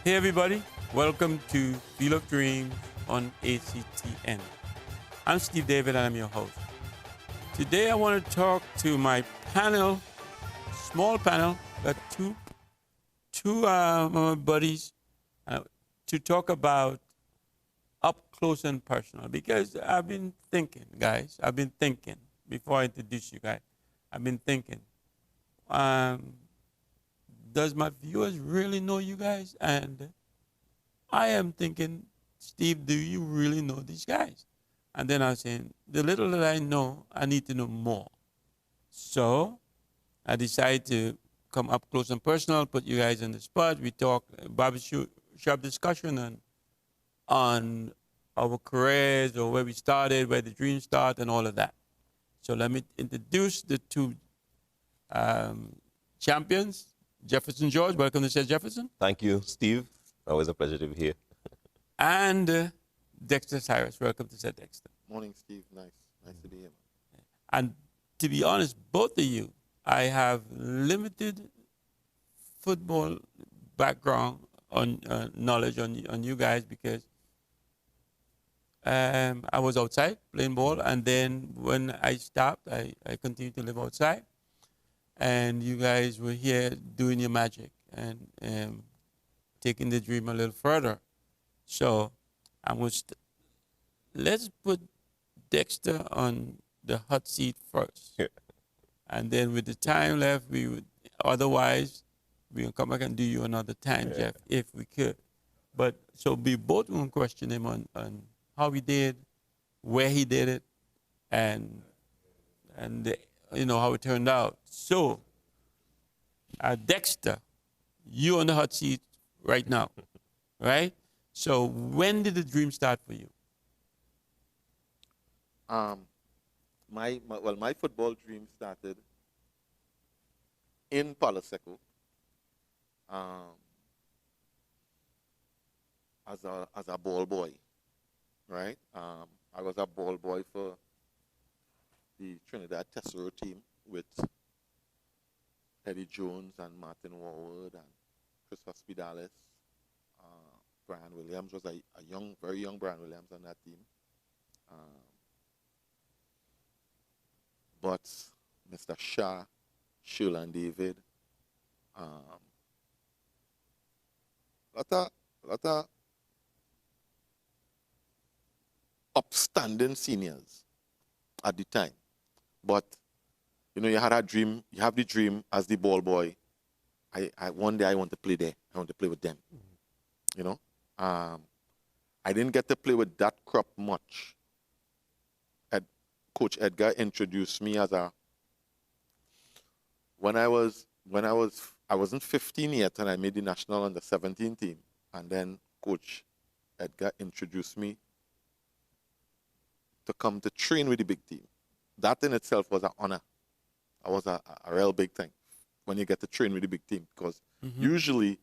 Hey everybody, welcome to Field of Dreams on ACTN. I'm Steve David and I'm your host. Today I want to talk to my panel, small panel, got two buddies to talk about up close and personal because I've been thinking, guys, before I introduce you guys, I've been thinking, um, does my viewers really know you guys? And I am thinking, Steve, do you really know these guys? And then I was saying, the little that I know, I need to know more. So I decided to come up close and personal, put you guys on the spot. We talk barbershop discussion on our careers or where we started, where the dreams start, and all of that. So let me introduce the two champions. Jefferson George, welcome to Seth Jefferson. Thank you, Steve. Always a pleasure to be here. And Dexter Cyrus, welcome to Seth Dexter. Morning, Steve. Nice to be here. And to be honest, both of you, I have limited football background on knowledge on you guys because I was outside playing ball, and then when I stopped, I continued to live outside, and you guys were here doing your magic and taking the dream a little further. So let's put Dexter on the hot seat first. And then with the time left, otherwise, we will come back and do you another time, Jeff, if we could. But so we both going to question him on how he did, where he did it, and how it turned out. So, Dexter, you on the hot seat right now, right? So when did the dream start for you? My football dream started in Palo Seco, as a ball boy, right? I was a ball boy for the Trinidad Tesoro team with Eddie Jones and Martin Warwood and Christopher Spidalis. Brian Williams was a very young Brian Williams on that team. But Mr. Shah, Sherland David, lot of upstanding seniors at the time. But you had a dream. You have the dream as the ball boy. One day I want to play there. I want to play with them. I didn't get to play with that crop much. Coach Edgar introduced me as I wasn't 15 yet, and I made the national under 17 team, and then Coach Edgar introduced me to come to train with the big team. That in itself was an honor. That was a real big thing when you get to train with the big team, because usually,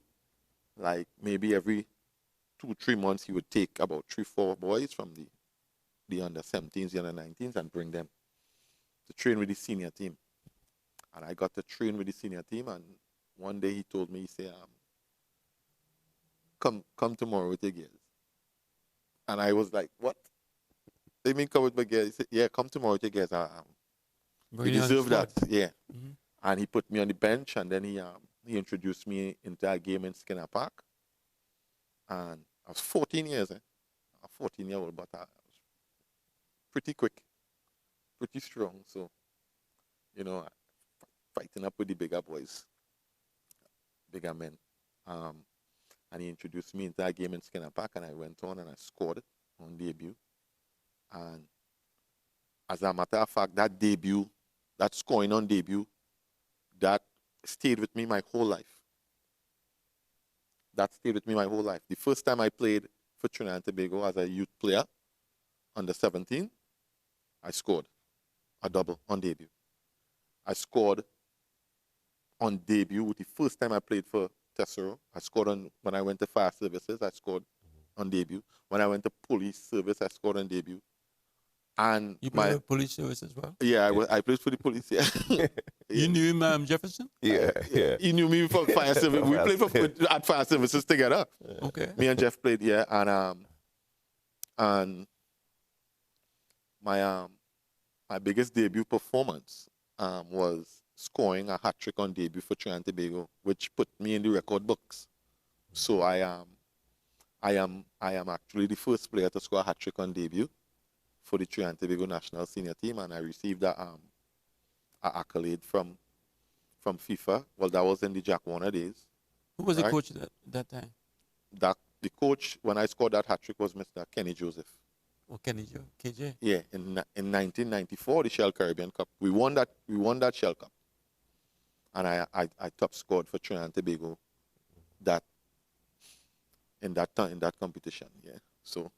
like maybe every 2-3 months, he would take about 3-4 boys from the under 17s, the under 19s, and bring them to train with the senior team. And I got to train with the senior team, and one day he told me, he said, come tomorrow with your girls. And I was like, what? They mean come with my girls? He said, yeah, come tomorrow with your girls. You deserve that, yeah. And he put me on the bench, and then he introduced me into a game in Skinner Park. And I was 14 years, a 14-year-old, but I was pretty quick, pretty strong. So, fighting up with the bigger boys, bigger men. And he introduced me into a game in Skinner Park, and I went on and I scored on debut. And as a matter of fact, that scoring on debut, that stayed with me my whole life. The first time I played for Trinidad and Tobago as a youth player, under 17, I scored a double on debut. I scored on debut the first time I played for Tesoro. I scored when I went to fire services, I scored on debut. When I went to police service, I scored on debut. And You play with police service as well? I played for the police. Yeah. You knew him, Jefferson? Yeah, yeah. He knew me from fire service. We played at fire services together. Okay. Me and Jeff played, yeah, and my biggest debut performance was scoring a hat trick on debut for Trinidad and Tobago, which put me in the record books. So I am actually the first player to score a hat trick on debut for the Trinidad and Tobago national senior team, and I received a accolade from FIFA. Well, that was in the Jack Warner days. Who was the Right. coach that time? The coach when I scored that hat trick was Mr. Kenny Joseph. Or Kenny Joe? KJ? Yeah, in 1994, the Shell Caribbean Cup, we won that Shell Cup, and I top scored for Trinidad and Tobago in that competition. Yeah, so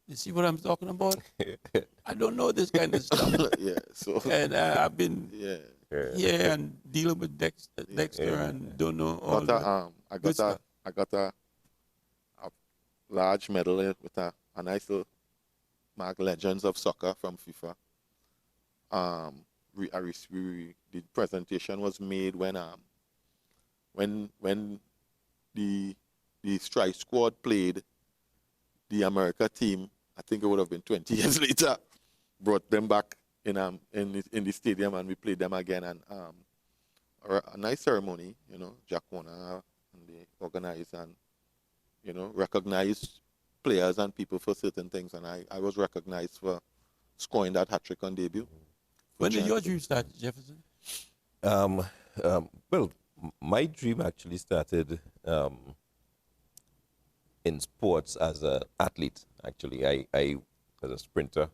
You see what I'm talking about? I don't know this kind of stuff. yeah, so And I've been yeah. here and dealing with Dexter and don't know all that. Good stuff. I got a large medal with a nice little mark, Legends of Soccer from FIFA. The presentation was made when the strike squad played the America team. I think it would have been 20 years later. Brought them back in the stadium, and we played them again. And a nice ceremony, Jack Warner and they organized and recognized players and people for certain things. And I was recognized for scoring that hat trick on debut. When did your dream start, Jefferson? Well, my dream actually started in sports as an athlete. Actually, I was a sprinter.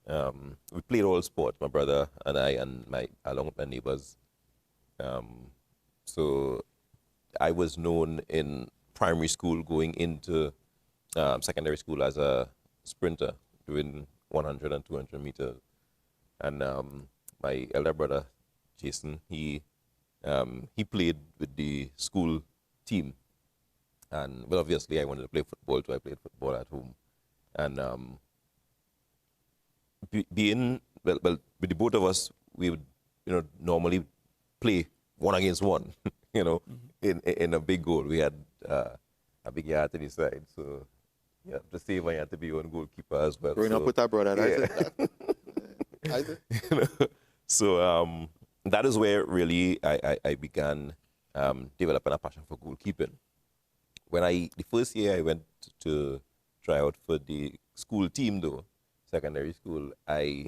We played all sports, my brother and I, and along with my neighbors. So I was known in primary school, going into secondary school as a sprinter, doing 100 and 200 meters. And my elder brother, Jason, he played with the school team. And, well, obviously, I wanted to play football, so I played football at home. And being, well, with the both of us, we would, normally play one against one, in a big goal. We had a big yard to the side, so yeah, the same I had to be one goalkeeper as well. Growing up with our brother, Yeah. So that is where really I began developing a passion for goalkeeping. When the first year I went to try out for the school team, though, secondary school, I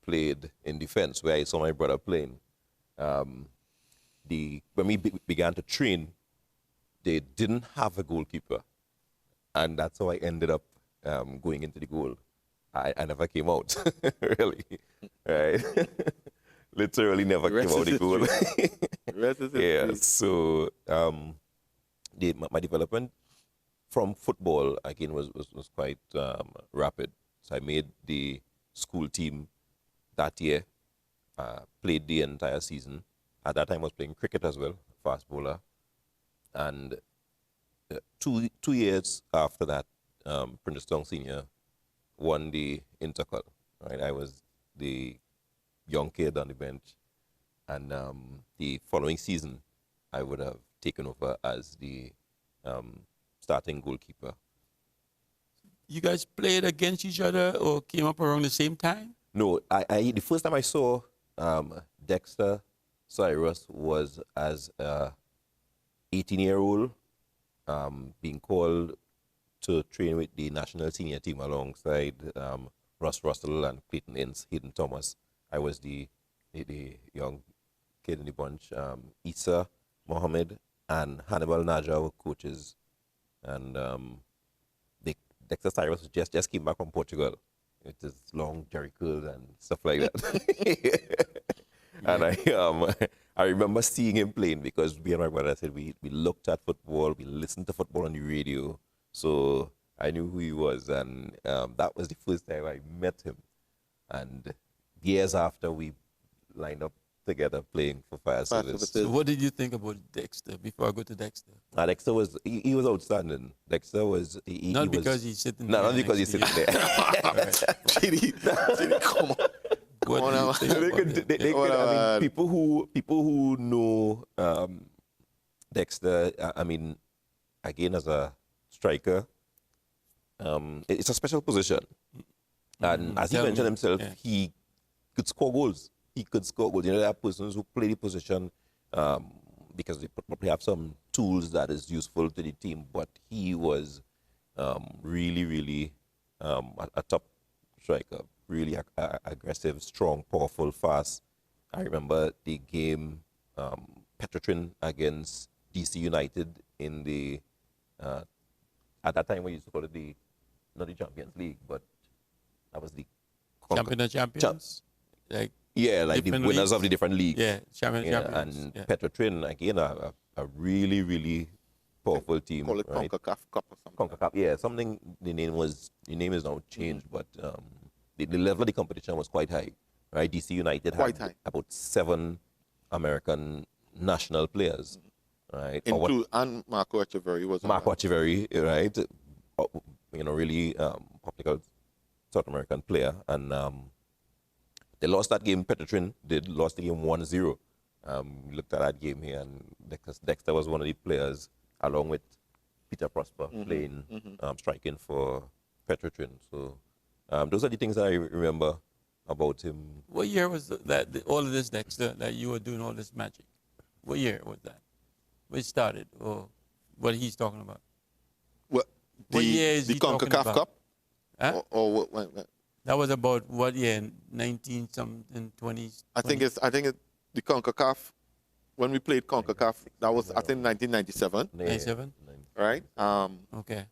played in defense, where I saw my brother playing. When we began to train, they didn't have a goalkeeper, and that's how I ended up going into the goal. I never came out, really, right? Literally never The rest came out is the goal. The rest is Yeah, history. so my development from football, again, was quite rapid. So I made the school team that year, played the entire season. At that time, I was playing cricket as well, fast bowler. And 2 years after that, Princeton Senior won the Intercol. Right? I was the young kid on the bench. And the following season, I would have taken over as the starting goalkeeper. You guys played against each other or came up around the same time? No, the first time I saw Dexter Cyrus was as a 18-year-old being called to train with the national senior team alongside Russ Russell and Clayton Ince, Hayden Thomas. I was the young kid in the bunch. Issa Mohammed and Hannibal Naja were coaches. And Dexter Cyrus just came back from Portugal with his long jerry curls and stuff like that. And I remember seeing him playing because me and my brother said we looked at football, we listened to football on the radio, so I knew who he was, and that was the first time I met him. And years after, we lined up together playing for Fire Fire Service. Services. So what did you think about Dexter before I go to Dexter? Dexter was he was outstanding. Dexter was Not he was, because he's sitting no, there not because next he's to sitting there. Chidi, come on. What Come do you on, think They about could, him? they What could, I mean, about- people who know Dexter, I mean, again as a striker, it's a special position, and as he Tell mentioned me. himself, Yeah. he could score goals. He could score goals. You know, there are persons who play the position because they probably have some tools that is useful to the team, but he was really, really a top striker, really aggressive, strong, powerful, fast. I remember the game Petrotrin against DC United in the at that time we used to call it the not the Champions League, but that was the Champion of Champions? Like, yeah, like the different winners leagues? of the different leagues. yeah, Champion of Yeah, Champions. and Yeah. Petrotrin again a really, really powerful team. Call it right? CONCACAF Cup or something. CONCACAF, yeah, something. The name is now changed, but the level of the competition was quite high, right? DC United Quite had high. about 7 American national players, right? Or what- And Marco Echeverry was on Marco that. Echeverry, right? You know, really popular South American player, and they lost that game. Petrotrin did lost the game 1-0. We looked at that game here, and Dexter was one of the players, along with Peter Prosper, playing, striking for Petrotrin. So those are the things that I remember about him. What year was all of this, Dexter, that you were doing all this magic? What year was that? When it started, or what he's talking about? What, What year is the he talking CONCACAF about? Cup? Huh? Or when? That was about what year? 19 something, 20s? I think it's the CONCACAF. When we played CONCACAF, that was I think 1997, 97? right? Okay.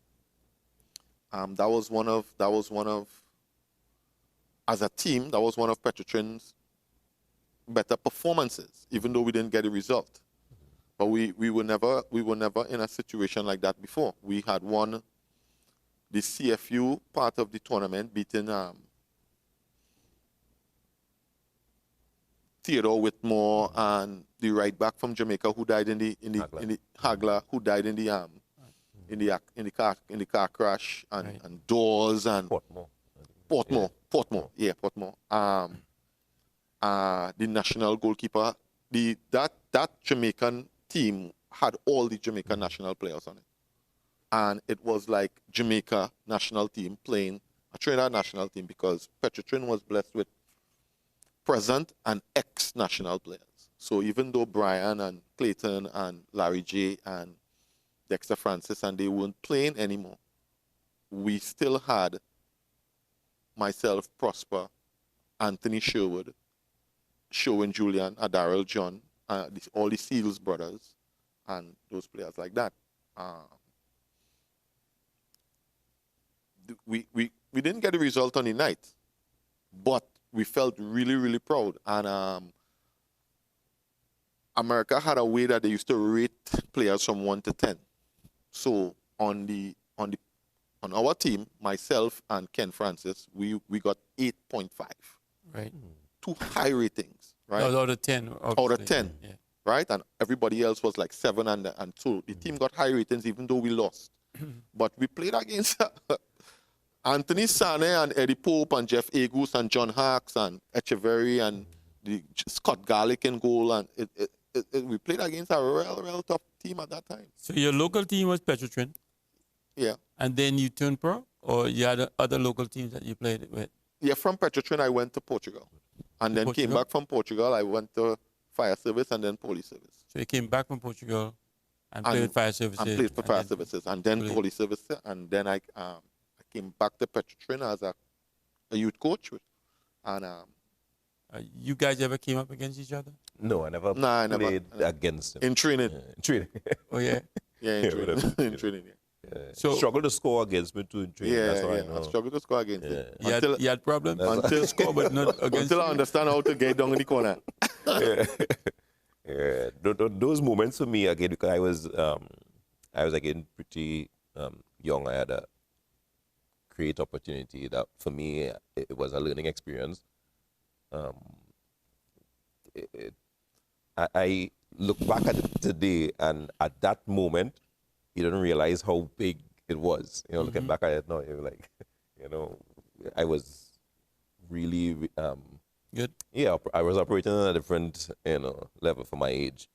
That was one of as a team that was one of Petrotrin's better performances, even though we didn't get a result. But we were never in a situation like that before. We had won the CFU part of the tournament, beating Theodore Whitmore and the right back from Jamaica who died in the Hagler, who died in the car crash, and, Right. and Dawes and Portmore. Portmore. The national goalkeeper. That Jamaican team had all the Jamaican national players on it, and it was like Jamaica national team playing a Trinidad national team, because Petrotrin was blessed with present and ex-national players. So even though Brian and Clayton and Larry J and Dexter Francis and they weren't playing anymore, we still had myself, Prosper, Anthony Sherwood, Sherwin Julian, Darrell John, all the Seals brothers, and those players like that. We didn't get a result on the night, but we felt really, really proud. And America had a way that they used to rate players from 1 to 10. So on our team, myself and Ken Francis, we got 8.5. Right. 2 high ratings, right? Out of 10. Out of obviously. 10. Yeah. Right? And everybody else was like 7 and 2. The team got high ratings even though we lost. But we played against Anthony Sane and Eddie Pope and Jeff Agus and John Hawks and Echeverry and Scott Garlick in goal. And we played against a real tough team at that time. So your local team was Petrotrin, Yeah. and then you turned pro, or you had other local teams that you played with? Yeah, from Petrotrin, I went to Portugal. And then came Portugal? back from Portugal. I went to Fire Service and then Police Service. So you came back from Portugal and played And- with Fire Services. And played for Fire then- Services and then Police. Police Services. And then I came back to Petrotrin as a youth coach. And You guys ever came up against each other? No, I never Nah, I never- played against him. in training. Training. Oh, yeah. Yeah, in Yeah, training. whatever. in training, yeah. So- struggled to score against me too in training. That's why I I know. struggled to score against him. You had, Until, you had problems? until- score, but not against until I you? understand how to get down in the corner. Yeah, those moments for me again, because I was again pretty young. I had a great opportunity that for me it was a learning experience. I look back at it today, and at that moment, you didn't realize how big it was. You know, looking back at it now, you're like, you know, I was really, Good. yeah, I was operating on a different, level for my age.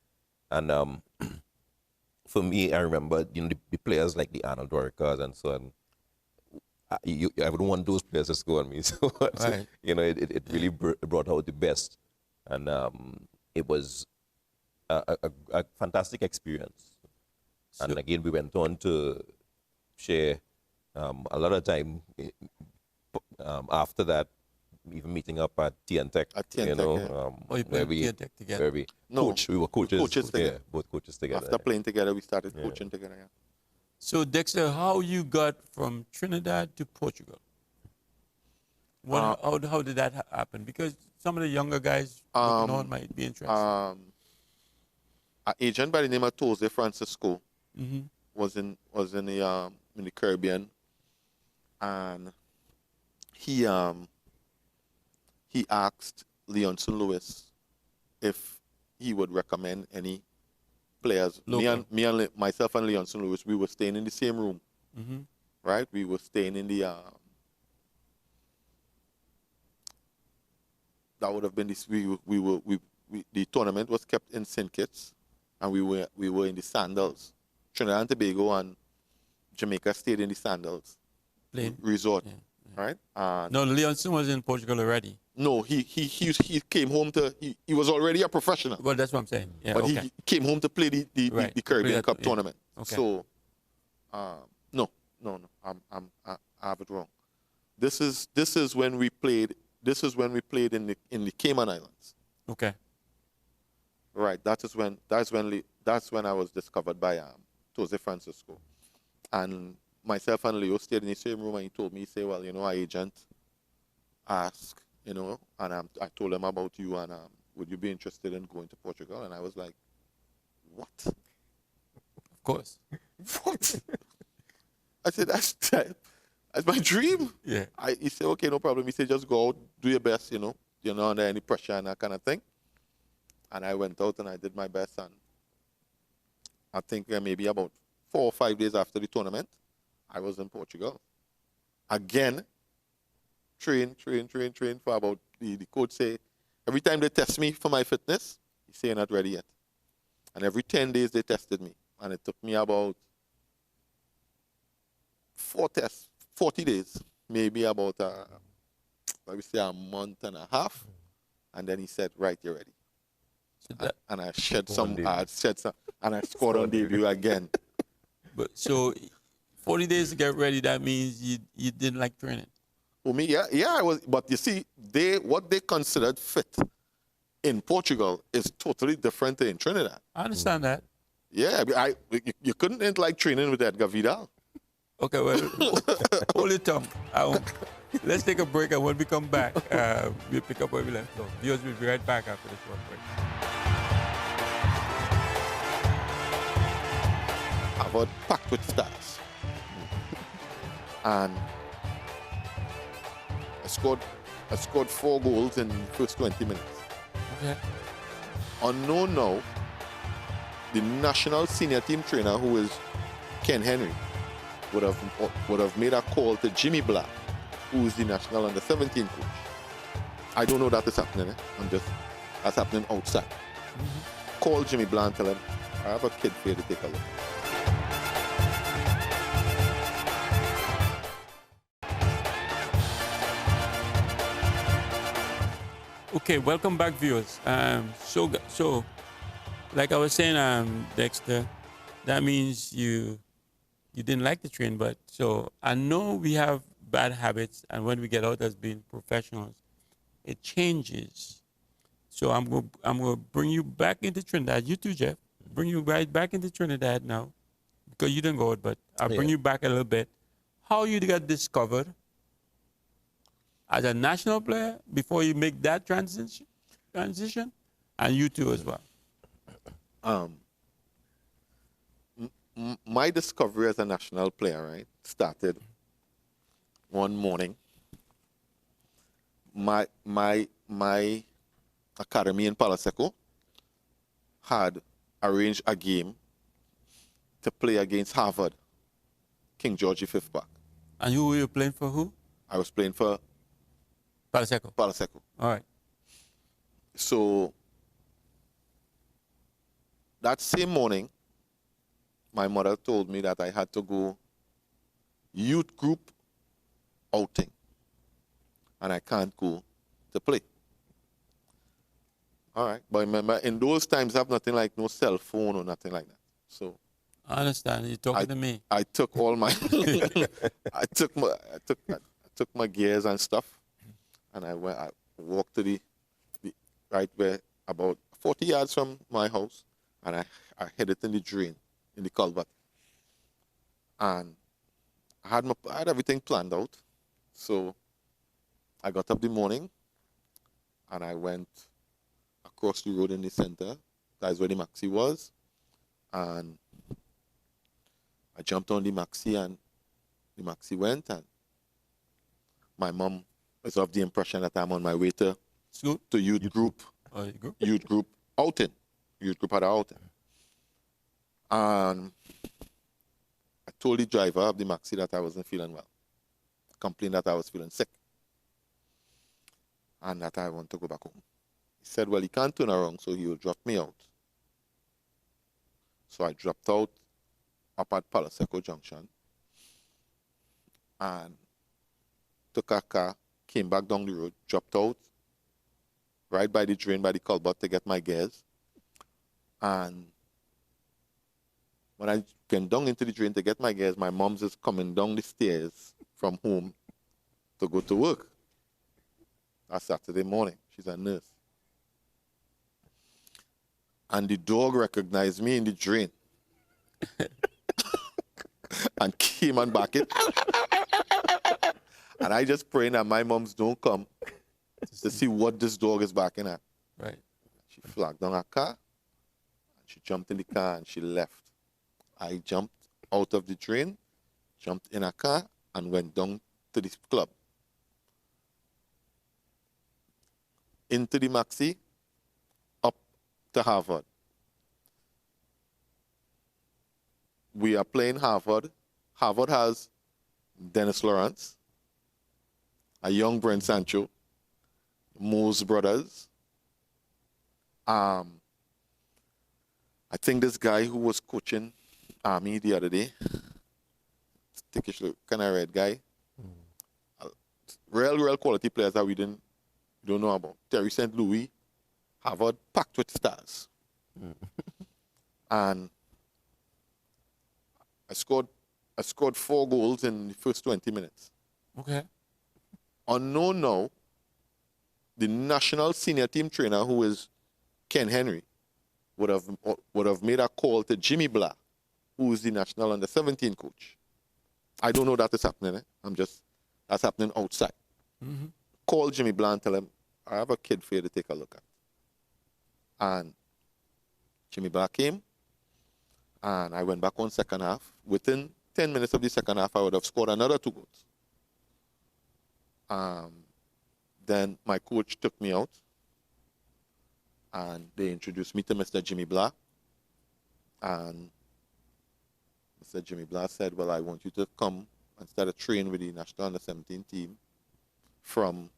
And for me, I remember, the players like the Arnold Dorikas and so on. I would want those players to score on me. So, Right. it really brought out the best. And it was a fantastic experience. And So- again, we went on to share a lot of time after that, even meeting up at TN Tech. At TN you Tech, know, yeah. Oh, you where played we, TN Tech together? where we No, we were coaches. coaches yeah, together. both coaches together. After playing together, we started coaching together. Yeah. So, Dexter, how you got from Trinidad to Portugal? How did that happen? Because some of the younger guys looking on might be interested. An agent by the name of Jose Francisco Mm-hmm. was in the Caribbean, and he asked Leonson Lewis if he would recommend any players. Local. Myself and Leonson Lewis, we were staying in the same room, Mm-hmm. right? We were staying in the that would have been this. The tournament was kept in St. Kitts, and we were in the Sandals. Trinidad and Tobago and Jamaica stayed in the Sandals Playing. resort, Yeah. right? No, Leonson was in Portugal already. No, he came home to. He was already a professional, Well, that's what I'm saying. Yeah, but okay. he came home to play the Right, the to play Caribbean that- Cup yeah. tournament. Okay. So, no, I have it wrong. This is when we played. This is when we played in the Cayman Islands. Okay. Right. That's when I was discovered by Jose Francisco, and myself and Leo stayed in the same room. And he told me, he said, "Well, our agent asked, and I told him about you, and would you be interested in going to Portugal?" And I was like, "What? Of course. What?" I said, "That's my dream." Yeah. He said, "Okay, no problem." He said, "Just go out, do your best, you're not under any pressure and that kind of thing." And I went out and I did my best, and I think maybe about 4 or 5 days after the tournament, I was in Portugal. Again, train for about, the coach say, every time they test me for my fitness, he say, "You're not ready yet." And every 10 days they tested me. And it took me about 4 tests, 40 days, maybe about, let me say, a month and a half. And then he said, "Right, you're ready." So that, And I shed On some, debut. and I scored on debut again. but so 40 days to get ready, that means you didn't like training. For me, yeah, I was. But you see, what they considered fit in Portugal is totally different in Trinidad. I understand that. Yeah, you couldn't like training with Edgar Vidal. Okay, well, hold your tongue. Let's take a break, and when we come back, we'll pick up where we left off. Viewers, we'll be right back after this short break. About packed with stars, and I scored 4 goals in the first 20 minutes. Okay. Unknown now, the national senior team trainer, who is Ken Henry, would have made a call to Jimmy Black, who is the national under-17 coach. I don't know that is happening. That's happening outside. Call Jimmy Black and tell him, "I have a kid for you to take a look." Okay, welcome back, viewers. So, like I was saying, Dexter, that means you didn't like the train, but so I know we have bad habits, and when we get out as being professionals, it changes. So I'm gonna bring you back into Trinidad. You too, Jeff. Bring you right back into Trinidad now, because you didn't go out, but I'll bring Yeah. you back a little bit. How you got discovered as a national player before you make that transition, and you too as well. My discovery as a national player, right, started one morning. My academy in Palo Seco had arranged a game to play against Harvard, King George V Park. And you were playing for who? I was playing for Palo Seco. Palo Seco. All right. So that same morning, my mother told me that I had to go youth group outing, and I can't go to play. All right, but remember, in those times, I have nothing like no cell phone or nothing like that. So I understand. You're talking to me. I took all my, I took my gears and stuff, and I walked to the right where about 40 yards from my house, and I headed in the drain, in the culvert, and I had everything planned out. So I got up the morning, and I went across the road in the center. That's where the Maxi was, and I jumped on the Maxi, and the Maxi went, and my mom was of the impression that I'm on my way to School? youth group. Oh, you go? Youth group outing. Youth group had an outing. And I told the driver of the Maxi that I wasn't feeling well. Complained that I was feeling sick. And that I want to go back home. He said, well, he can't turn around, so he will drop me out. So I dropped out up at Palo Seco Junction and took a car, came back down the road, dropped out right by the drain, by the culvert to get my gears. And when I came down into the drain to get my gears, my mom's is coming down the stairs from home to go to work. That's Saturday morning. She's a nurse. And the dog recognized me in the drain and came and barking. And I just praying that my moms don't come to see what this dog is barking at. Right. She flagged down her car, and she jumped in the car, and she left. I jumped out of the drain, jumped in a car, and went down to the club. Into the Maxi, up to Harvard. We are playing Harvard. Harvard has Dennis Lawrence, a young Brent Sancho, Moose brothers. I think this guy who was coaching Army the other day, thickish look, kind of red guy. Real quality players that we don't know about. Terry St. Louis, Harvard, packed with stars. And I scored 4 goals in the first 20 minutes. Okay. Unknown now, the national senior team trainer, who is Ken Henry, would have made a call to Jimmy Blah, who is the national under-17 coach. I don't know that is happening. That's happening outside. Mm-hmm. Call Jimmy Blah and tell him, I have a kid for you to take a look at. And Jimmy Blah came, and I went back on second half. Within 10 minutes of the second half, I would have scored another 2 goals. Then my coach took me out, and they introduced me to Mr. Jimmy Blah. And Mr. Jimmy Blah said, well, I want you to come and start a train with the National Under-17 team from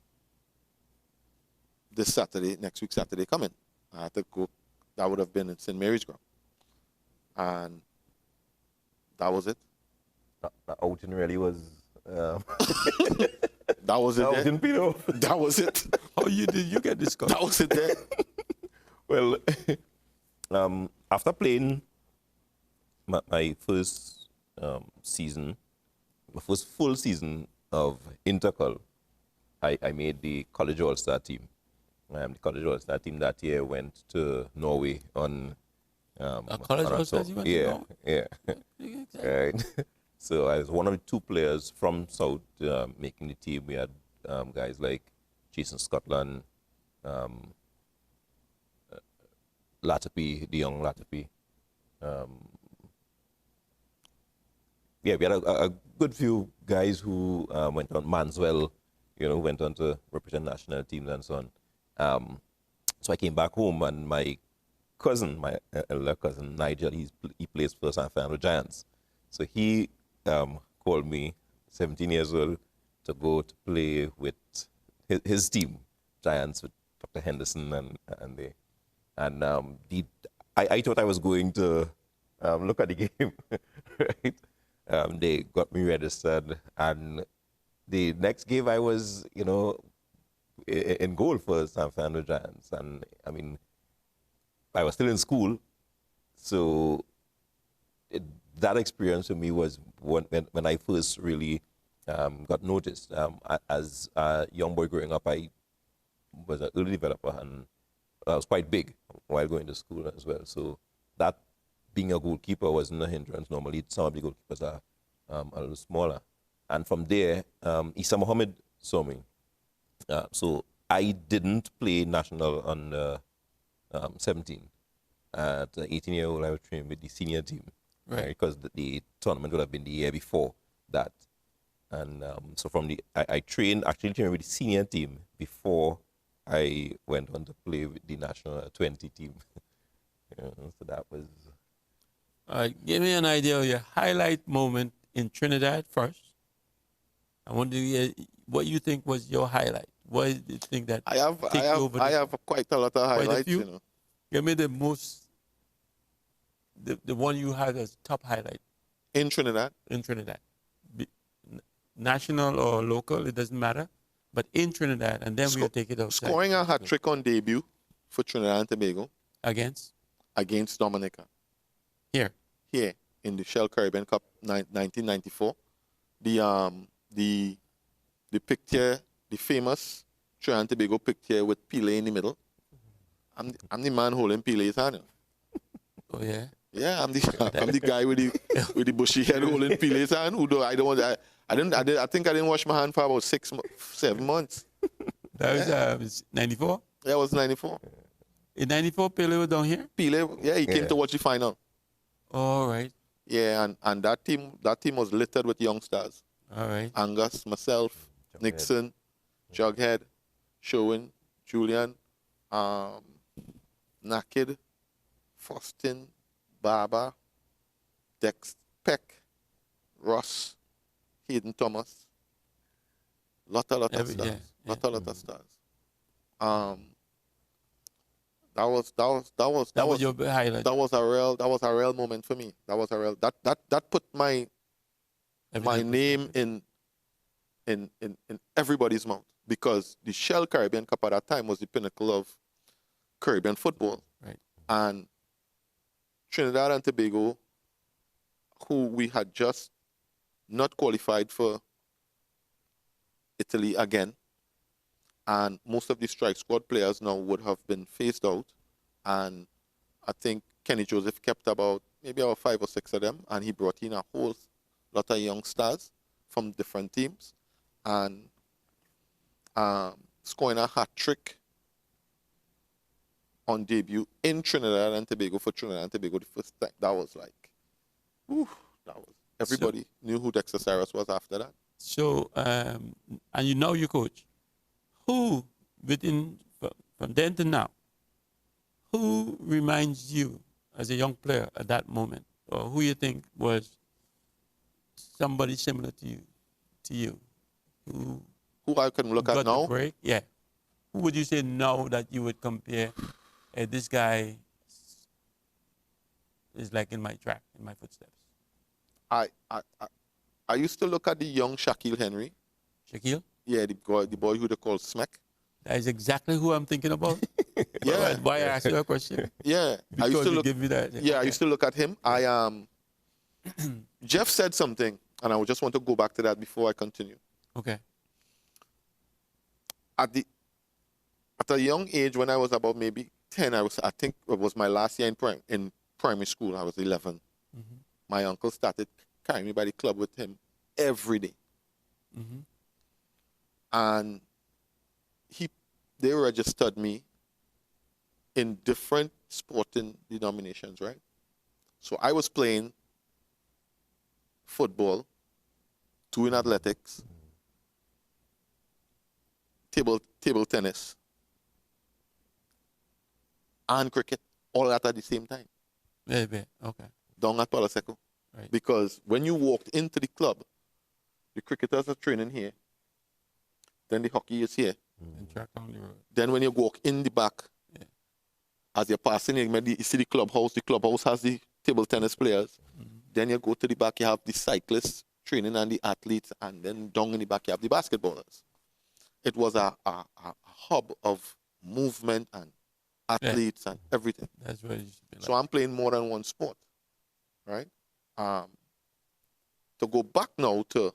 this Saturday, next week Saturday coming. I had to go. That would have been in St. Mary's Ground. And that was it. That outing really was... That was it. That outing, Peter. That was it. Oh, you did? You get this call? That was it there. Well, after playing my first season, my first full season of Intercol, I made the College All-Star team. The College All-Star team that year went to Norway on... A College All-Star team went to Norway? Yeah. Right. So I was one of the 2 players from South making the team. We had guys like Jason Scotland, Latapi, the young Latapi. We had a good few guys who went on, Manswell, who went on to represent national teams and so on. So I came back home, and my cousin, my elder cousin Nigel, he plays for San Fernando Giants. So he called me, 17 years old, to go to play with his team, Giants, with Dr. Henderson and they. And I thought I was going to look at the game, right? They got me registered, and the next game I was, in goal for San Fernando Giants. And I mean, I was still in school, so that experience for me was when I first really got noticed. As a young boy growing up, I was an early developer, and I was quite big while going to school as well. So that being a goalkeeper wasn't a hindrance. Normally, some of the goalkeepers are a little smaller. And from there, Isa Mohammed saw me. So I didn't play national under 17. At 18-year-old, I was training with the senior team, right? Because the tournament would have been the year before that. And so I trained with the senior team before I went on to play with the national 20 team. So that was... Give me an idea of your highlight moment in Trinidad first. I want to hear what you think was your highlight. What do you think that I have quite a lot of highlights, Give me the most, the one you had as top highlight. In Trinidad? In Trinidad. National or local, it doesn't matter. But in Trinidad, and then we'll take it outside. Scoring a hat-trick on debut for Trinidad and Tobago. Against? Against Dominica. Here? Here, in the Shell Caribbean Cup 1994. The picture, the famous Trinidad and Tobago picture with Pele in the middle. I'm the man holding Pele's hand. Oh, yeah? Yeah, I'm the guy with the bushy head holding Pele's hand. I think I didn't wash my hand for about 7 months. That was 94? Yeah, it was 94. In 94, Pele was down here? Pele, yeah, he came to watch the final. All right. Yeah, and that team was littered with young stars. All right. Angus, myself, Jughead. Nixon, Jughead, Sherwin, Julian, Naked, Faustin, Barber, Dex Peck, Ross, Hayden Thomas. Lot of stars. Yeah. Lot of stars. That was your highlight. That was a real moment for me. That put my name in everybody's mouth, because the Shell Caribbean Cup at that time was the pinnacle of Caribbean football. Right. And Trinidad and Tobago, who we had just not qualified for Italy again, and most of the strike squad players now would have been phased out, and I think Kenny Joseph kept about 5 or 6 of them, and he brought in a whole lot of young stars from different teams, and scoring a hat-trick on debut in Trinidad and Tobago for Trinidad and Tobago the first time. That was like, everybody knew who Dexter Cyrus was after that. So, and you know your coach. Who, from then to now, who reminds you as a young player at that moment, or who you think was somebody similar to you? Who I can look at now? Break? Yeah. Who would you say now that you would compare, this guy is like in my track, in my footsteps? I used to look at the young Shaquille Henry. Shaquille? Yeah, the boy who they call Smack. That is exactly who I'm thinking about. Yeah. Why I asked you that question? Yeah. Because I used to you give me that. Yeah, okay. I used to look at him. Jeff said something, and I just want to go back to that before I continue. Okay. At a young age, when I was about maybe 10, I think it was my last year in primary school. I was 11. Mm-hmm. My uncle started carrying me by the club with him every day. Mm-hmm. And they registered me in different sporting denominations, right? So I was playing football, 2 in athletics, table tennis, and cricket all that at the same time, Maybe. Okay. down at Palo Seco. Right. Because when you walked into the club, the cricketers are training here, then the hockey is here. And track on the road. Then when you walk in the back, Yeah. as you're passing, you see the clubhouse. The clubhouse has the table tennis players. Then you go to the back, you have the cyclists training and the athletes, and then down in the back, you have the basketballers. It was a hub of movement and athletes and everything. That's what it used to be like. So I'm playing more than one sport, right? To go back now to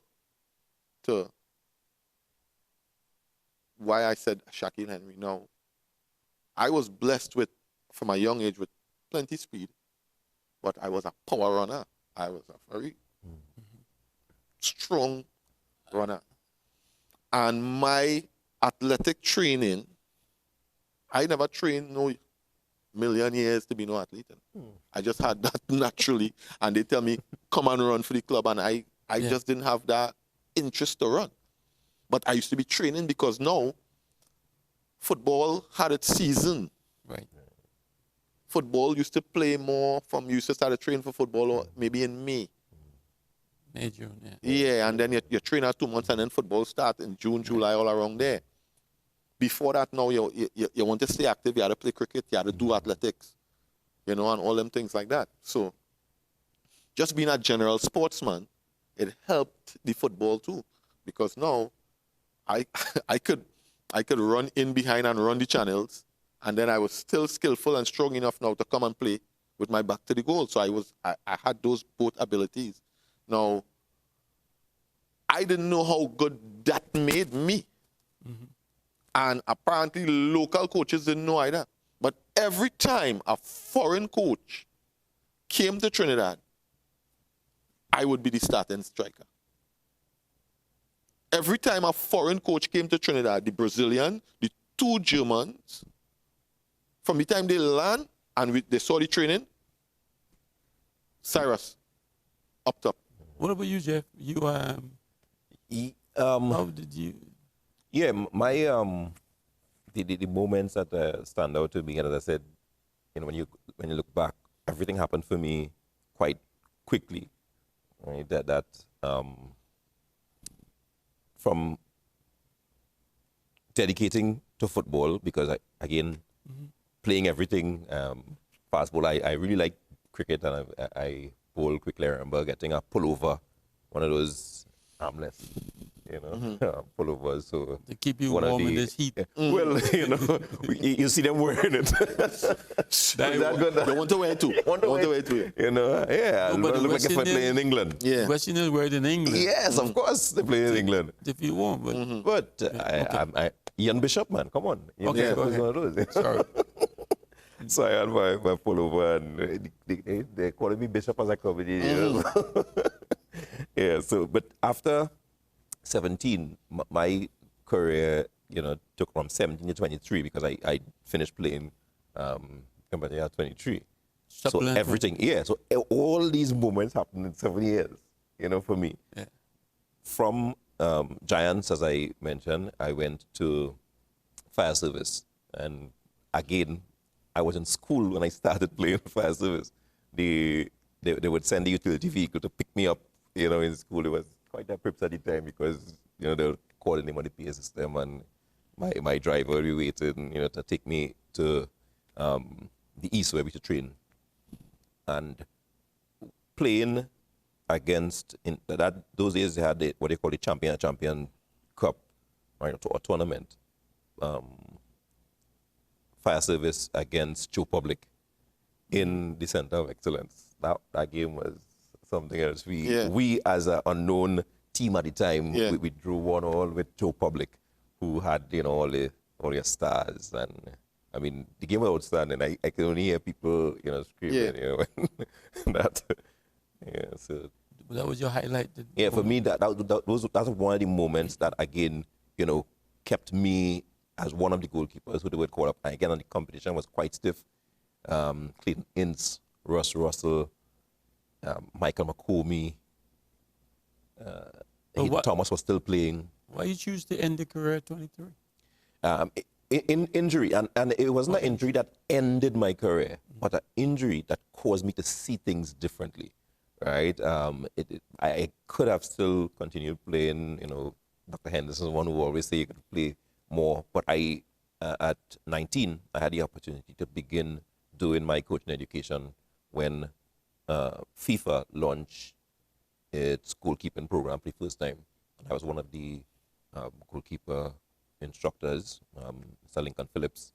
why I said Shaquille Henry. Now, I was blessed with, from a young age, with plenty speed, but I was a power runner. I was a very strong runner. And my athletic training, I never trained no million years to be no athlete. I just had that naturally. And they tell me, come and run for the club. And I just didn't have that interest to run. But I used to be training because now football had its season. Right. Football used to play more from, you used to start to train for football or maybe in May. May, June, yeah. Yeah, and then you train out 2 months and then football start in June, July, all around there. Before that, now you want to stay active, you had to play cricket, you had to do athletics, and all them things like that. So just being a general sportsman, it helped the football too. Because now I could run in behind and run the channels, and then I was still skillful and strong enough now to come and play with my back to the goal. So I had those both abilities. Now, I didn't know how good that made me. And apparently local coaches didn't know either. But every time a foreign coach came to Trinidad, I would be the starting striker. Every time a foreign coach came to Trinidad, the Brazilian, the 2 Germans, from the time they land and they saw the training, Cyrus, up top. What about you, Jeff? You how did you? Yeah, my the moments that stand out to me, and as I said, when you look back, everything happened for me quite quickly. Right? That from dedicating to football, because again playing everything, fastball. I really like cricket, and I bowl quickly. I remember getting a pullover, one of those armless, pullovers. So To keep you warm in this heat. well, you see them wearing it. You want to wear it too. You want to wear it too. Yeah. No, but look like if I play in England. Yeah. West Indians wear it in England. Yes, of course they play in England. If you want, but But I Ian Bishop, man, come on. Ian Okay, Bishop go is ahead. one of those. sorry. So I had my pullover, and they calling me Bishop as a comedy. Yeah. So, but after 17, my career, took from 17 to 23 because I finished playing compared to 23. So Supplement. everything, so all these moments happened in 7 years, for me. Yeah. From Giants, as I mentioned, I went to fire service. And again, I was in school when I started playing fire service. They would send the utility vehicle to pick me up, in school. It was quite a prips at the time because, they were calling him on the PA system, and my driver would be waiting, to take me to the east where we should train. And playing against, those days they had what they call the champion cup, right, a tournament. Fire service against Joe Public in the Center of Excellence. That game was something else. We as an unknown team at the time, we drew 1-1 with Joe Public, who had all your stars. And I mean, the game was outstanding. I could only hear people screaming. That. Yeah, so That was your highlight. yeah, for me that's one of the moments that again kept me as one of the goalkeepers who they would call up. And again, the competition was quite stiff. Clayton Ince, Russ Russell, Michael McCormy, Thomas was still playing. Why you choose to end the career at 23? In injury, and it wasn't an injury that ended my career. but an injury that caused me to see things differently, right? I could have still continued playing. Dr. Henderson is one who always say you could play more, but at 19, I had the opportunity to begin doing my coaching education when FIFA launched its goalkeeping program for the first time. And I was one of the goalkeeper instructors, Sir Lincoln Phillips,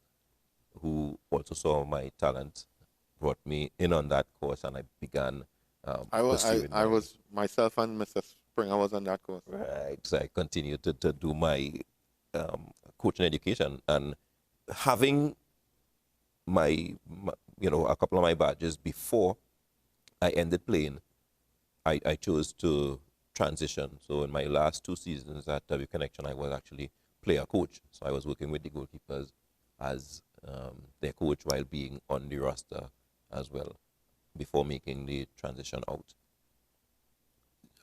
who also saw my talent, brought me in on that course, and I began pursuing I was myself and Mr. Springer was on that course. Right. So I continued to do my coaching education, and having my a couple of my badges before I ended playing, I chose to transition. So in my last 2 seasons at W Connection, I was actually player coach. So I was working with the goalkeepers as their coach while being on the roster as well before making the transition out.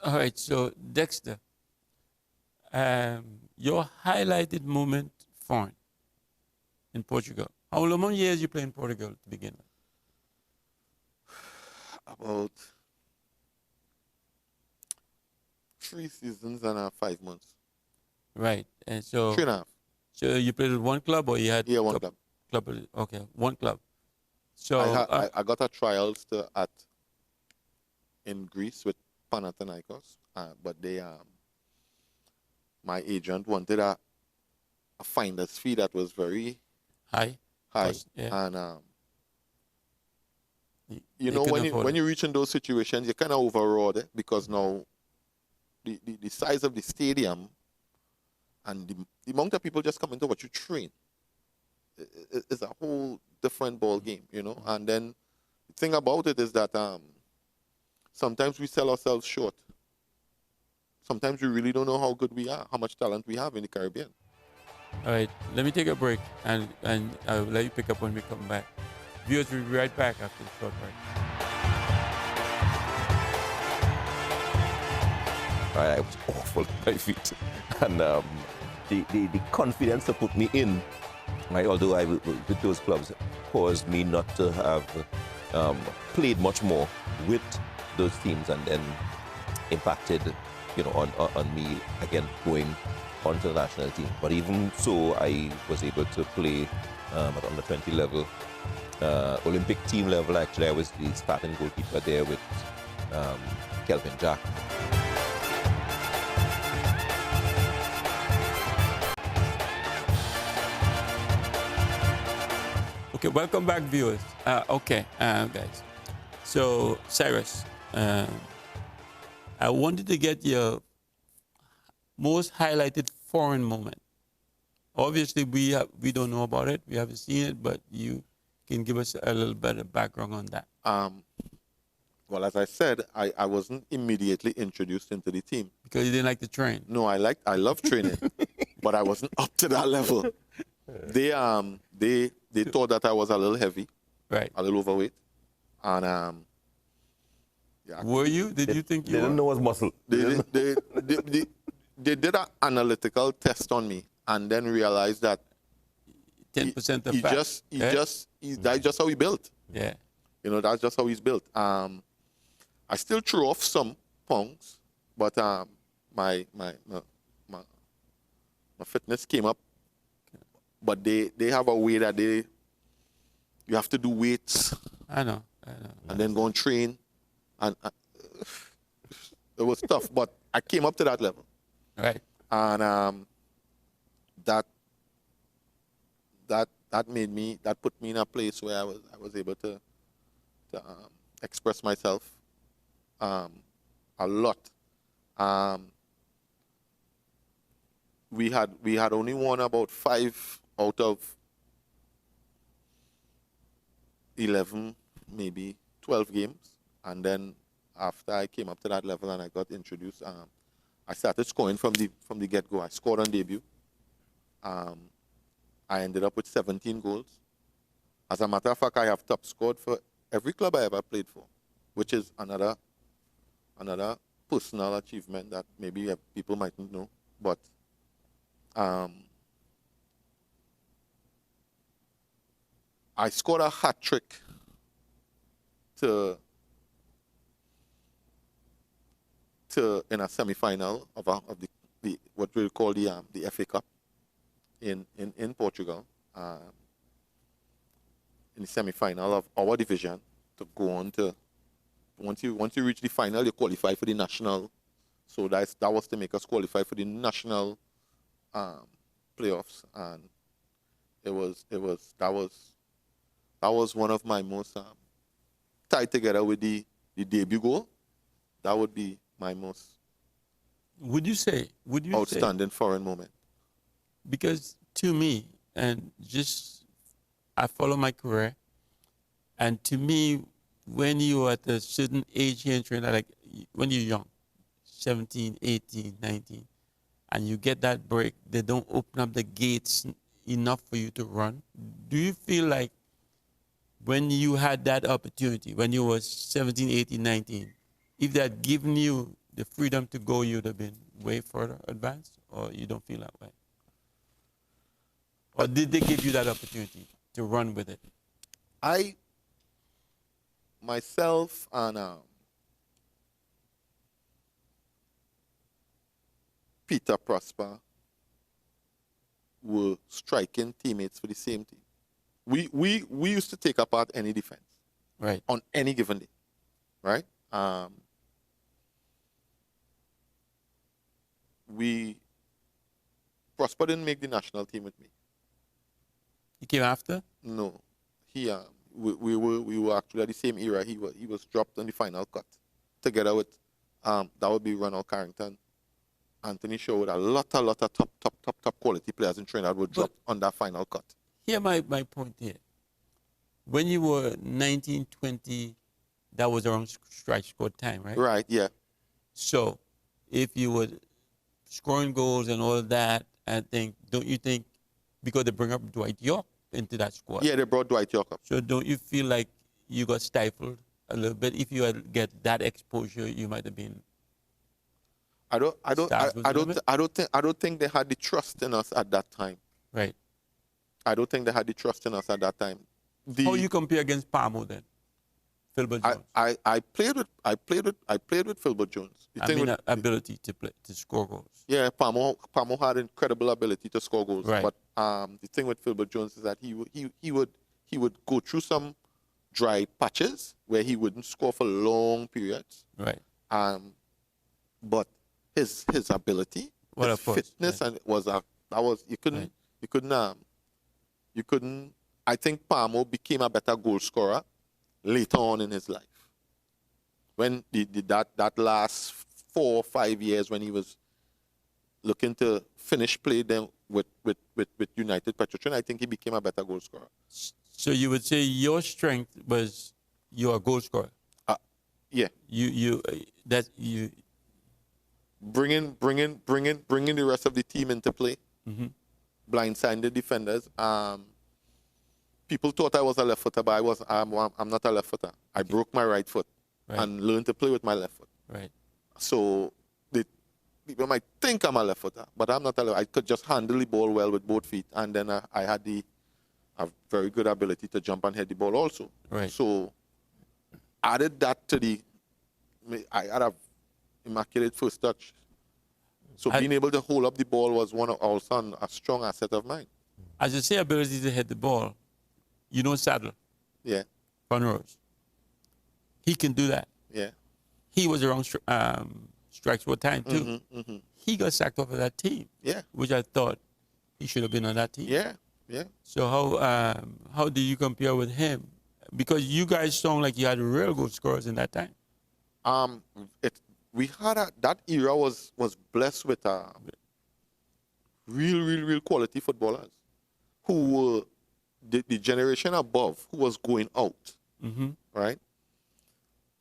All right, so Dexter, your highlighted moment foreign in Portugal. How many years you play in Portugal to begin with? About 3 seasons and 5 months. Right, and so 3.5. So you played with one club, or you had one club. Okay, one club. So I got a trials in Greece with Panathinaikos, but they my agent wanted a finder's fee that was very high, yeah. And when you reach in those situations, you're kind of overawed because now the size of the stadium and the amount of people just coming to watch you train is a whole different ball game, And then the thing about it is that sometimes we sell ourselves short. Sometimes we really don't know how good we are, how much talent we have in the Caribbean. All right, let me take a break, and I'll let you pick up when we come back. Viewers, we'll be right back after the short break. I was awful at my feet, and the confidence to put me in, right, although I with those clubs, caused me not to have played much more with those teams, and then impacted, on me again going onto the national team. But even so, I was able to play at under 20 level, Olympic team level. Actually, I was the starting goalkeeper there with Kelvin Jack. Okay, welcome back, viewers. Guys. So, Cyrus, I wanted to get your most highlighted foreign moment. Obviously, we don't know about it. We haven't seen it, but you can give us a little bit of background on that. Well, as I said, I wasn't immediately introduced into the team. Because you didn't like to train? No, I love training, but I wasn't up to that level. They thought that I was a little heavy, right, a little overweight, and yeah. Were you? Did you think you? They didn't know it was muscle. They did an analytical test on me, and then realized that 10% of fat. That's just how he built. Yeah, that's just how he's built. I still threw off some pounds, but my fitness came up. But they have a way that you have to do weights. I know. And then go and train. And it was tough, but I came up to that level. Right. And that put me in a place where I was able to express myself a lot. We had only won about 5 out of 11, maybe 12 games. And then after I came up to that level and I got introduced, I started scoring from the get-go. I scored on debut. I ended up with 17 goals. As a matter of fact, I have top scored for every club I ever played for, which is another personal achievement that maybe people mightn't know. But I scored a hat trick to in a semi-final of the what we call the FA Cup in Portugal, in the semi-final of our division, to go on to once you reach the final, you qualify for the national. So that was to make us qualify for the national playoffs, and that was one of my most tied together with the debut goal. That would be my most Would you say outstanding foreign moment. because to me, and just I follow my career, and to me, when you are at a certain age here in Trinidad, like when you're young, 17, 18, 19, and you get that break, they don't open up the gates enough for you to run. Do you feel like when you had that opportunity, when you were 17, 18, 19, if they had given you the freedom to go, you'd have been way further advanced, or you don't feel that way? Or did they give you that opportunity to run with it? I myself and Peter Prosper were striking teammates for the same team. We used to take apart any defense, Right. on any given day, right? Prosper didn't make the national team with me. He came after? No, he we were actually at the same era. He was dropped on the final cut, together with that would be Ronald Carrington, Anthony Sherwood, a lot of top quality players in Trinidad were dropped on that final cut. Here, my point here. When you were 19, 20, that was around strike squad time, right? Right, yeah. So, if you were scoring goals and all that, don't you think, because they bring up Dwight York into that squad? Yeah, they brought Dwight York up. So don't you feel like you got stifled a little bit? If you had get that exposure, you might have been. I don't think they had the trust in us at that time. Right. I don't think they had the trust in us at that time. How you compare against Palmo then? Filbert Jones. I played with Filbert Jones. Ability to play to score goals. Yeah, Palmo had incredible ability to score goals. Right. But the thing with Filbert Jones is that he would go through some dry patches where he wouldn't score for long periods. Right. But his ability, Well, his of course, fitness, yeah. and you couldn't. I think Palmo became a better goal scorer later on in his life. When that last 4 or 5 years when he was looking to finish play them with United Petrotrin, I think he became a better goal scorer. So you would say your strength was you're a goal scorer. Yeah. You Bringing the rest of the team into play, blindsiding the defenders. People thought I was a left footer, but I'm not a left footer. I broke my right foot and learned to play with my left foot. Right. So people might think I'm a left footer, but I'm not a left. I could just handle the ball well with both feet, and then I had a very good ability to jump and head the ball also. Right. So added that to I had a immaculate first touch. So being able to hold up the ball was also a strong asset of mine. As you say, ability to hit the ball, you don't saddle. Yeah. Front rows. He can do that. Yeah. He was around strikes for time too. He got sacked off of that team. Yeah. Which I thought he should have been on that team. Yeah. Yeah. So how do you compare with him? Because you guys sound like you had real good scorers in that time. We had that era was blessed with real quality footballers who were the generation above who was going out. Right.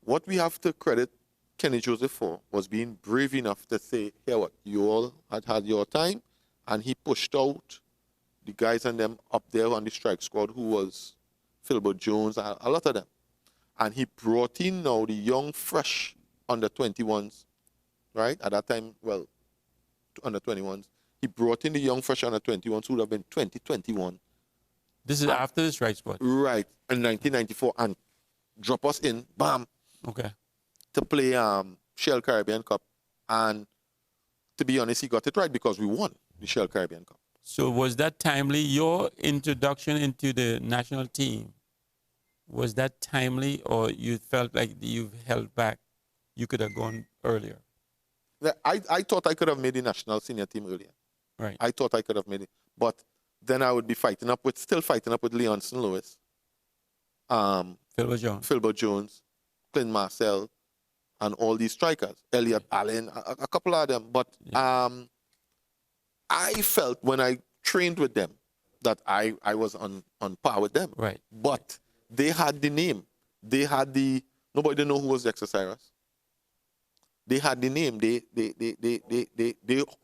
What we have to credit Kenny Joseph for was being brave enough to say, "Here, what you all had your time," and he pushed out the guys and them up there on the strike squad, who was Filbert Jones, a lot of them, and he brought in now the young, fresh under 21s, right? At that time, well, under 21s. He brought in the young, fresh under 21s who would have been 20, 21. This is after the strike squad. Right, in 1994, and drop us in, bam, Okay. to play Shell Caribbean Cup. And to be honest, he got it right because we won the Shell Caribbean Cup. So was that timely? Your introduction into the national team, was that timely, or you felt like you've held back? You could have gone earlier. I thought I could have made the national senior team earlier. Right. I thought I could have made it. But then I would be still fighting up with Leonson Lewis, Philbert Jones. Philbert Jones, Clint Marcel, and all these strikers, Elliot Allen, a couple of them. But I felt when I trained with them that I was on par with them. Right. But they had the name. They had nobody didn't know who was Dexter Cyrus. They had the name. They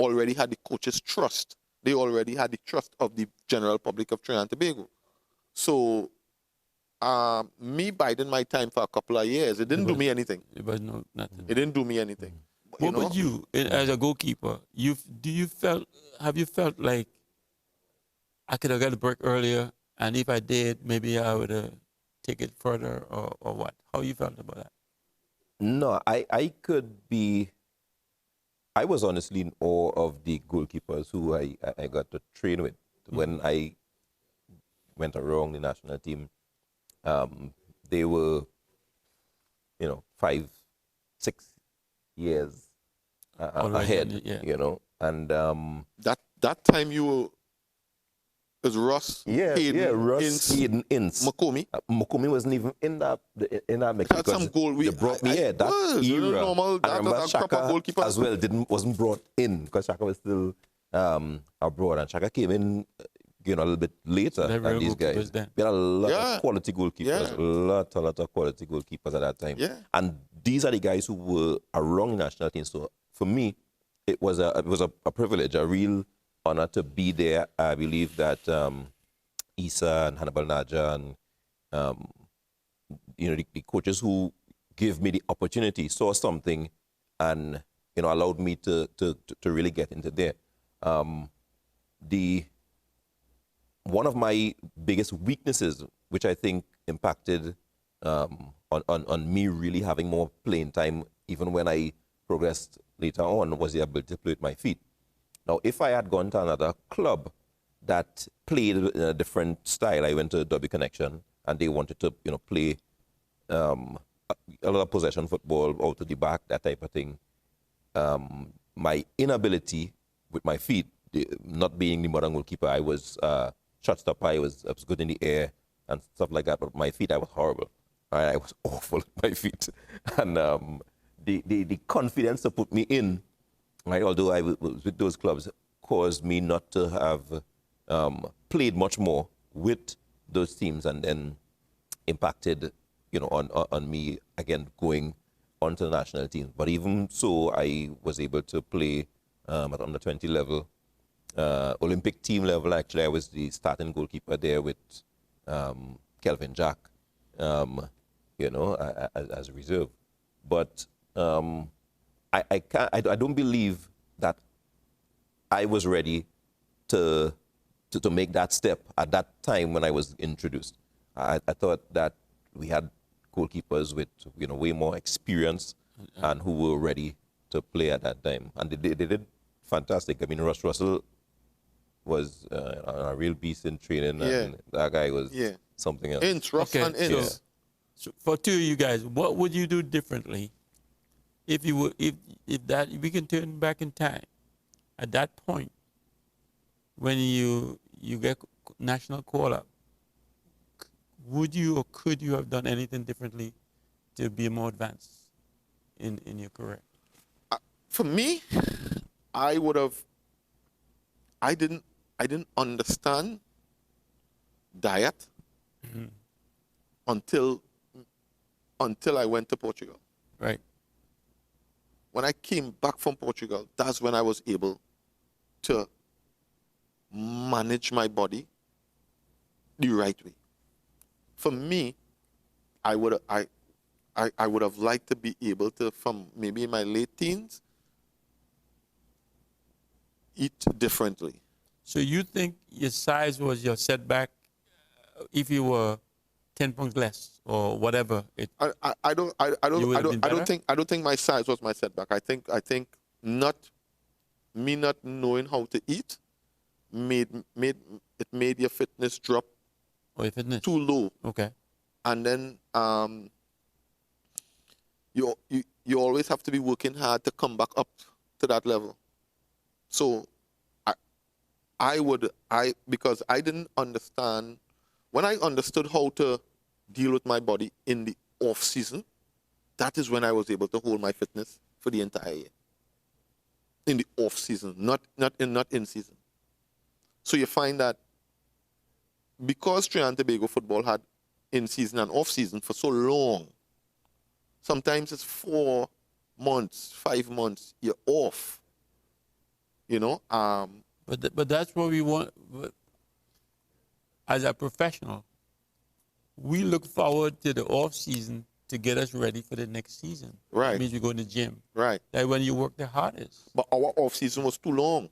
already had the coach's trust. They already had the trust of the general public of Trinidad and Tobago. So me biding my time for a couple of years, it didn't do me anything. It was nothing. It didn't do me anything. But, What about you as a goalkeeper? Have you felt like I could have got a break earlier, and if I did, maybe I would have take it further, or what? How you felt about that? No, I was honestly in awe of the goalkeepers who I got to train with. When I went around the national team, they were, 5, 6 years ahead, yeah. and that time you were, it was Ross Hayden, Russ Hayden Ince. Makomi. Makomi wasn't even in that mix Had because some goal. they brought me here. That was era. normal. I remember That proper Shaka goalkeeper. as well wasn't brought in because Shaka was still abroad, and Shaka came in, a little bit later They're than real these guys. goalkeepers then. We had a lot Yeah. of quality goalkeepers, Yeah. a lot of quality goalkeepers at that time. Yeah. And these are the guys who were around the national team. So for me, it was a privilege, a real honor to be there. I believe that Isa and Hannibal Naja and the coaches who gave me the opportunity saw something and allowed me to really get into there. One of my biggest weaknesses, which I think impacted on me really having more playing time, even when I progressed later on, was the ability to play with my feet. Now, if I had gone to another club that played in a different style, I went to Derby Connection, and they wanted to, play a lot of possession football, out to the back, that type of thing. My inability with my feet, not being the modern goalkeeper, I was shot stopper, I was good in the air and stuff like that, but my feet, I was horrible. I was awful at my feet. And the confidence to put me in, right, although I was with those clubs, caused me not to have played much more with those teams, and then impacted, on me again going onto the national team. But even so, I was able to play at under 20 level, Olympic team level. Actually, I was the starting goalkeeper there with Kelvin Jack, as a reserve. But I don't believe that I was ready to make that step at that time when I was introduced. I thought that we had goalkeepers with way more experience and who were ready to play at that time, and they did fantastic. I mean, Russ Russell was a real beast in training, and that guy was something else. Russ and Ince. So for two of you guys, what would you do differently if you were if we can turn back in time at that point when you get national call up? Would you or could you have done anything differently to be more advanced in your career? For me, I didn't understand diet until I went to Portugal. Right. When I came back from Portugal, that's when I was able to manage my body the right way. For me, I would have liked to be able to, from maybe in my late teens, eat differently. So you think your size was your setback if you were 10 pounds less or whatever. I don't think my size was my setback. I think not knowing how to eat made your fitness drop Or your fitness. too low, Okay. and then you always have to be working hard to come back up to that level. So because I didn't understand, when I understood how to deal with my body in the off season, that is when I was able to hold my fitness for the entire year. In the off season, not in season. So you find that because Trinidad and Tobago football had in season and off season for so long, sometimes it's 4 months, 5 months, you're off. But that's what we want. As a professional, we look forward to the off season to get us ready for the next season. Right. It means you go in the gym. Right. That's when you work the hardest. But our off season was too long.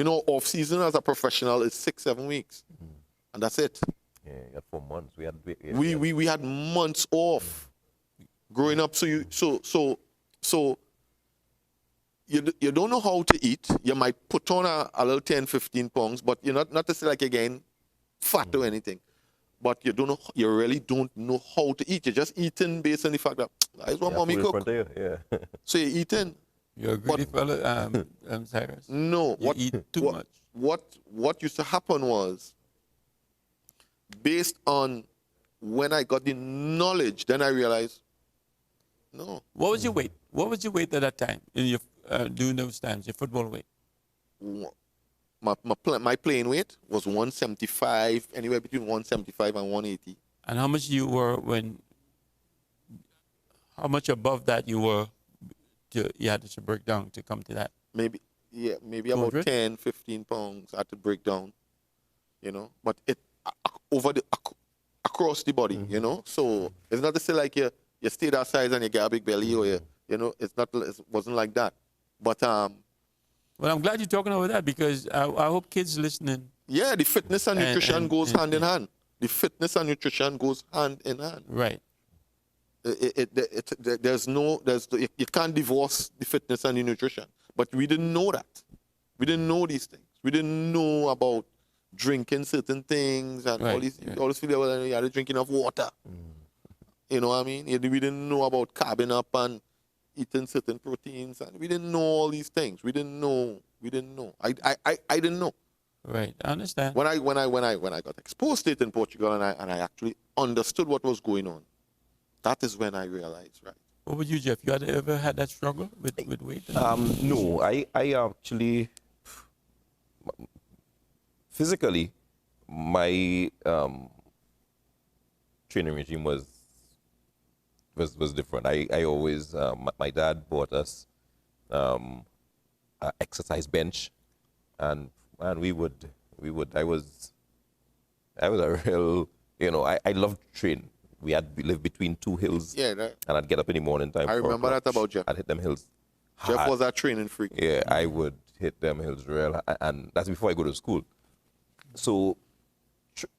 Off season as a professional is 6-7 weeks, and that's it. Yeah, you had 4 months. We had We had months off growing up. So you don't know how to eat. You might put on a little 10, 15 pounds, but you're not to say like you're getting fat or anything. But you really don't know how to eat. You're just eating based on the fact that that's what mommy cook. Yeah. So you're eating. You're a greedy fella, Cyrus. No, You eat too much. What used to happen was, based on when I got the knowledge, then I realized, no. What was your weight? What was your weight at that time in your during those times? Your football weight? My playing weight was 175, anywhere between 175 and 180. And how much you were how much above that you were? You had to break down to come to that. Maybe about 200? 10, 15 pounds I had to break down, but it across the body, So it's not to say like you stay that size and you get a big belly, or it wasn't like that. But well, I'm glad you're talking about that, because I hope kids listening. yeah, the fitness and nutrition goes hand in hand. The fitness and nutrition goes hand in hand. Right. You can't divorce the fitness and the nutrition. But we didn't know that. We didn't know these things. We didn't know about drinking certain things and all these. Right. You always feel like you had to drink enough water. You know what I mean? We didn't know about carving up and eating certain proteins, and we didn't know all these things. We didn't know. I didn't know. Right. I understand. When I got exposed to it in Portugal, and I actually understood what was going on, that is when I realized, right. What about you, Jeff? You ever had that struggle with weight? No, I actually physically my training regime was different. I always my dad bought us an exercise bench, and we would I was a real, I loved to train. We lived between two hills. Yeah, and I'd get up in the morning time. I remember that about Jeff. I'd hit them hills. Jeff hard. was a training freak. Yeah, I would hit them hills real, and that's before I go to school. So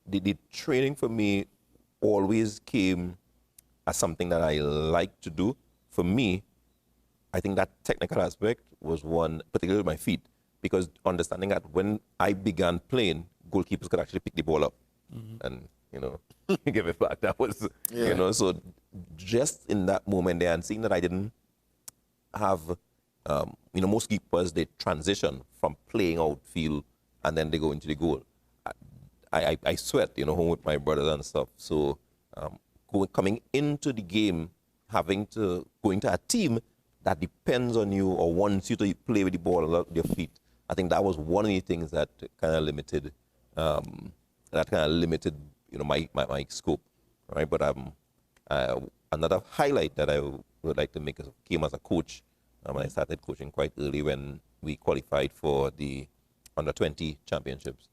the training for me always came as something that I like to do. For me, I think that technical aspect was one, particularly my feet, because understanding that when I began playing, goalkeepers could actually pick the ball up and, give it back. That was, so just in that moment there, and seeing that I didn't have, most keepers, they transition from playing outfield and then they go into the goal. I sweat, home with my brothers and stuff. So coming into the game, going to a team that depends on you or wants you to play with the ball with your feet, I think that was one of the things that kind of limited, my scope, right? But another highlight that I would like to make came as a coach. I started coaching quite early when we qualified for the under-20 championships,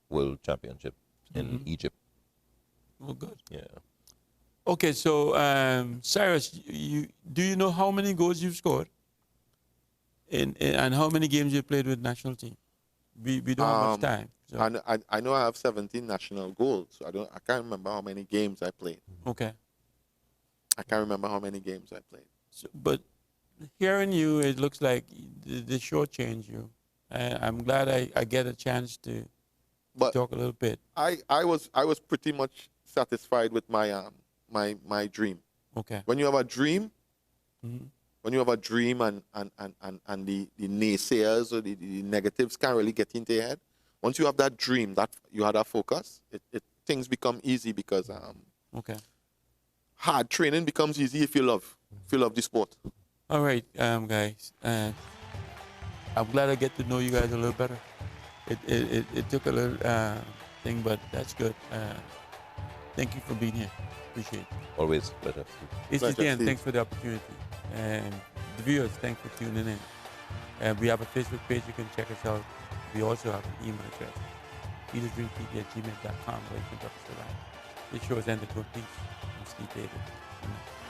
world championship in Egypt. Oh, good. Yeah. Okay, so Cyrus, do you know how many goals you've scored? And how many games you played with national team? We don't have much time. So, I know I have 17 national goals. So I can't remember how many games I played. okay. I can't remember how many games I played. So, but hearing you, it looks like the shortchange you. I'm glad I get a chance to But talk a little bit. I was pretty much satisfied with my dream. Okay. When you have a dream, Mhm. when you have a dream and the naysayers or the negatives can't really get into your head. Once you have that dream, that you had that focus, things become easy because Okay. hard training becomes easy if you love the sport. All right, guys. I'm glad I get to know you guys a little better. It took a little thing, but that's good. Thank you for being here. Appreciate it. Always pleasure. Pleasure, ACTN, Steve. thanks for the opportunity. And the viewers, thanks for tuning in. We have a Facebook page. You can check us out. We also have an email address, feedersdreamtv@gmail.com, where you can drop us a line. This show is ended. Peace. I'm Steve David. Good night.